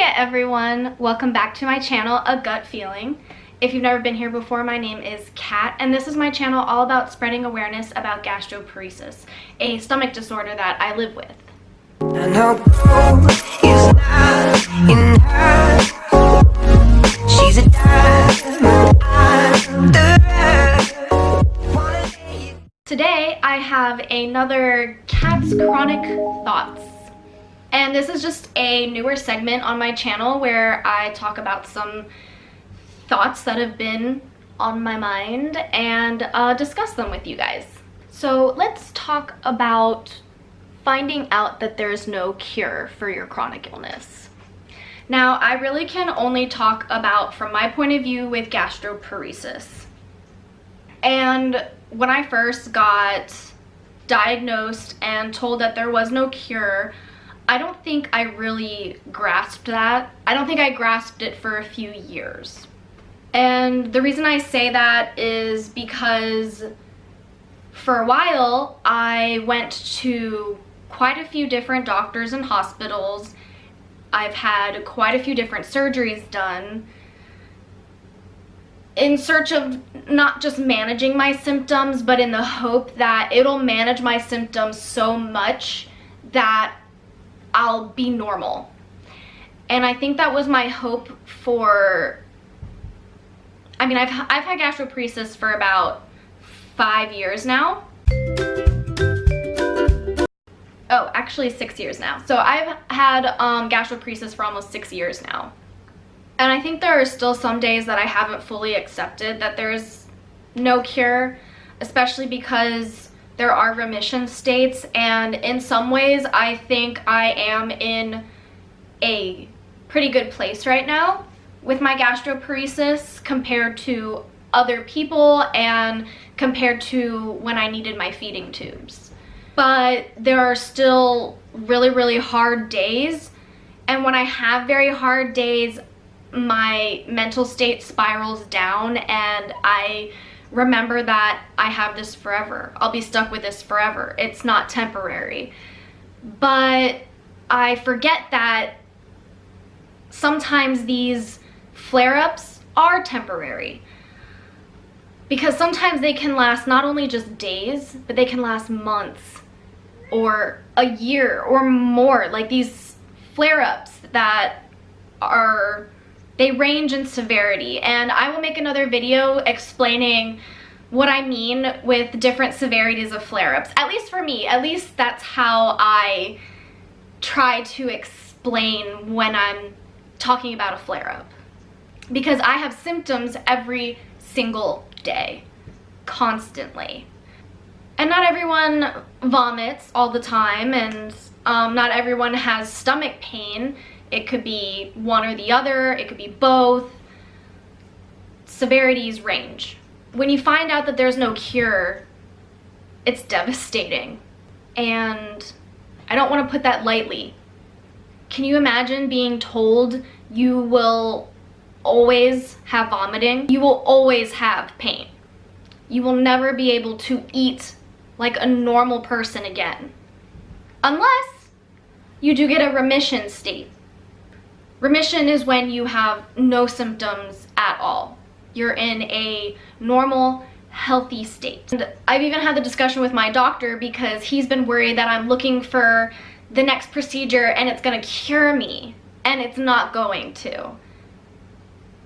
Hey everyone, welcome back to my channel, A Gut Feeling. If you've never been here before, my name is Kat, and this is my channel all about spreading awareness about gastroparesis, a stomach disorder that I live with. I know is not in her. She's a diamond under. Today I have another Kat's Chronic Thoughts. And this is just a newer segment on my channel where I talk about some thoughts that have been on my mind and discuss them with you guys. So let's talk about finding out that there's no cure for your chronic illness. Now, I really can only talk about from my point of view with gastroparesis. And when I first got diagnosed and told that there was no cure, I don't think I really grasped that. I don't think I grasped it for a few years. And the reason I say that is because for a while I went to quite a few different doctors and hospitals. I've had quite a few different surgeries done in search of not just managing my symptoms, but in the hope that it'll manage my symptoms so much that I'll be normal. And I think that was my hope for, I mean, I've had gastroparesis for about 5 years now. Oh, actually 6 years now. So I've had gastroparesis for almost 6 years now. And I think there are still some days that I haven't fully accepted that there's no cure, especially because there are remission states, and in some ways I think I am in a pretty good place right now with my gastroparesis compared to other people and compared to when I needed my feeding tubes. But there are still really hard days, and when I have very hard days, my mental state spirals down and I remember that I have this forever. I'll be stuck with this forever. It's not temporary. But I forget that sometimes these flare-ups are temporary. Because sometimes they can last not only just days, but they can last months or a year or more. Like these flare-ups that are, they range in severity, and I will make another video explaining what I mean with different severities of flare-ups. At least for me, at least that's how I try to explain when I'm talking about a flare-up. Because I have symptoms every single day, constantly. And not everyone vomits all the time, and not everyone has stomach pain. It could be one or the other, it could be both. Severities range. When you find out that there's no cure, it's devastating. And I don't want to put that lightly. Can you imagine being told you will always have vomiting? You will always have pain. You will never be able to eat like a normal person again. Unless you do get a remission state. Remission is when you have no symptoms at all. You're in a normal, healthy state. And I've even had the discussion with my doctor because he's been worried that I'm looking for the next procedure and it's gonna cure me, and it's not going to.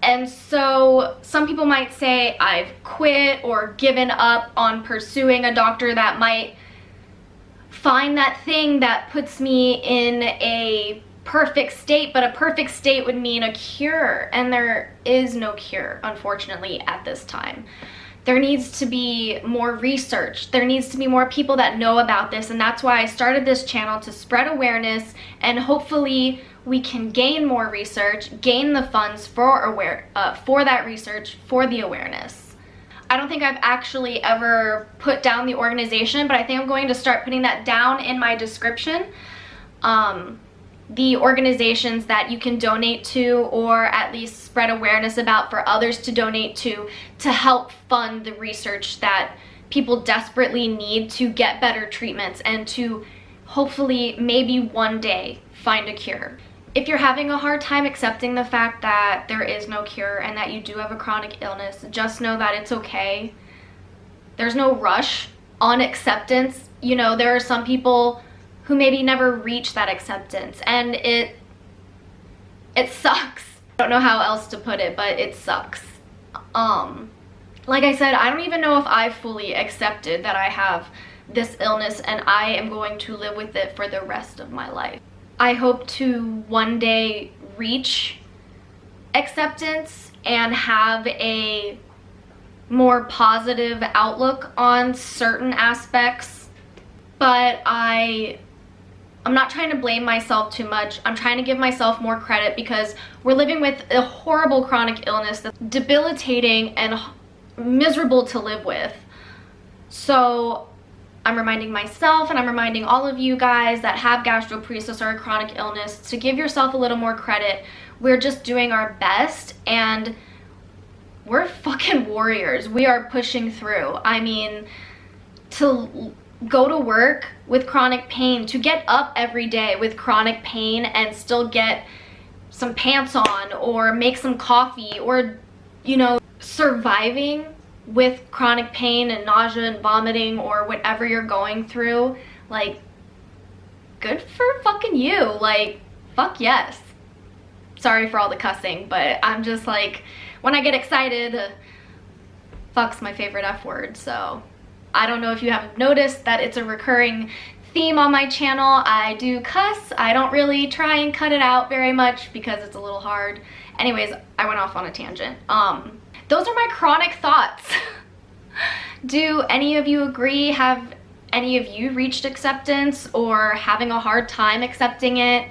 And so some people might say I've quit or given up on pursuing a doctor that might find that thing that puts me in a perfect state, but a perfect state would mean a cure, and there is no cure, unfortunately, at this time. There needs to be more research. There needs to be more people that know about this, and that's why I started this channel, to spread awareness, and hopefully we can gain more research, gain the funds for that research, for the awareness. I don't think I've actually ever put down the organization, but I think I'm going to start putting that down in my description. The organizations that you can donate to, or at least spread awareness about for others to donate to help fund the research that people desperately need to get better treatments and to hopefully maybe one day find a cure. If you're having a hard time accepting the fact that there is no cure and that you do have a chronic illness, just know that it's okay. There's no rush on acceptance. You know, there are some people who maybe never reach that acceptance, and it sucks. I don't know how else to put it, but it sucks. Like I said, I don't even know if I fully accepted that I have this illness and I am going to live with it for the rest of my life. I hope to one day reach acceptance and have a more positive outlook on certain aspects, but I'm not trying to blame myself too much. I'm trying to give myself more credit because we're living with a horrible chronic illness that's debilitating and miserable to live with. So I'm reminding myself and I'm reminding all of you guys that have gastroparesis or a chronic illness to give yourself a little more credit. We're just doing our best and we're fucking warriors. We are pushing through. I mean, to go to work with chronic pain, to get up every day with chronic pain and still get some pants on or make some coffee or, you know, surviving with chronic pain and nausea and vomiting or whatever you're going through, like, good for fucking you. Like, fuck yes. Sorry for all the cussing, but I'm just like, when I get excited, fuck's my favorite F word. So I don't know if you haven't noticed that it's a recurring theme on my channel. I do cuss. I don't really try and cut it out very much because it's a little hard. Anyways, I went off on a tangent. Those are my chronic thoughts. Do any of you agree? Have any of you reached acceptance or having a hard time accepting it?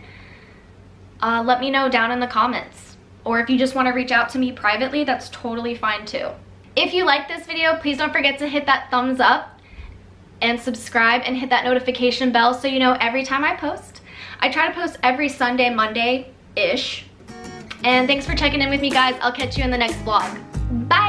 Let me know down in the comments. Or if you just want to reach out to me privately, that's totally fine too. If you like this video, please don't forget to hit that thumbs up and subscribe and hit that notification bell so you know every time I post. I try to post every Sunday, Monday-ish. And thanks for checking in with me, guys. I'll catch you in the next vlog. Bye!